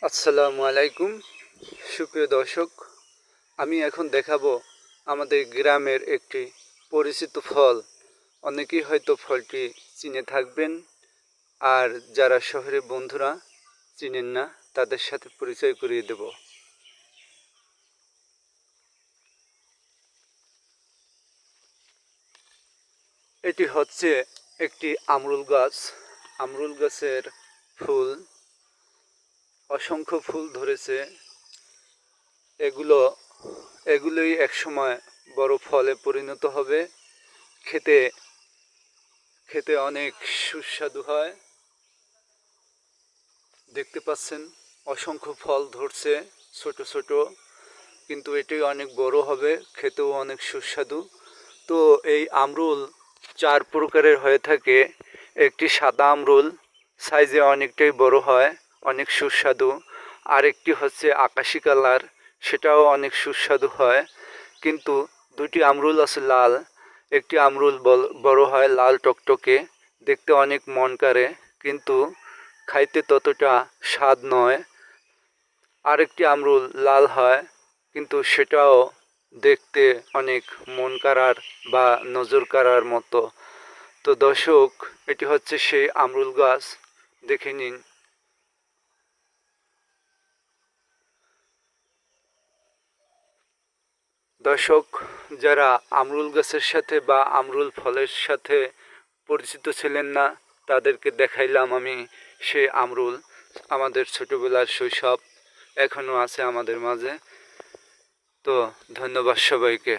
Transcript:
আসসালামু আলাইকুম সুপ্রিয় দর্শক, আমি এখন দেখাবো আমাদের গ্রামের একটি পরিচিত ফল। অনেকেই হয়তো ফলটি চিনে থাকবেন, আর যারা শহরে বন্ধুরা চিনেন না তাদের সাথে পরিচয় করিয়ে দেব। এটি হচ্ছে একটি আমরুল গাছ। আমরুল গাছের ফুল, অসংখ্য ফুল ধরেছে। এগুলো এগুলোই একসময় বড় ফলে পরিণত হবে। খেতে খেতে অনেক সুস্বাদু হয়। দেখতে পাচ্ছেন অসংখ্য ফল ধরছে, ছোট ছোট, কিন্তু এটি অনেক বড় হবে, খেতেও অনেক সুস্বাদু। তো এই আমরুল চার প্রকারের হয়ে থাকে। একটি সাদা আমরুল, সাইজে অনেকটাই বড় হয়, অনেক সুস্বাদু। আরেকটি হচ্ছে আকাশি কালার, সেটাও অনেক সুস্বাদু হয়। কিন্তু দুটি আমরুল আছে লাল। একটি আমরুল বড় হয় লাল টকটকে, দেখতে অনেক মন কাড়ে, কিন্তু খাইতে ততটা স্বাদ নয়। আরেকটি আমরুল লাল হয়, কিন্তু সেটাও দেখতে অনেক মন কাড়ার বা নজর কাড়ার মতো। তো দর্শক, এটি হচ্ছে সেই আমরুল গাছ, দেখে নিন। দর্শক, যারা আমরুল গাছের সাথে বা আমরুল ফলের সাথে পরিচিত ছিলেন না, তাদেরকে দেখাইলাম আমি সেই আমরুল। আমাদের ছোটবেলার শৈশব এখনো আছে আমাদের মাঝে। তো ধন্যবাদ সবাইকে।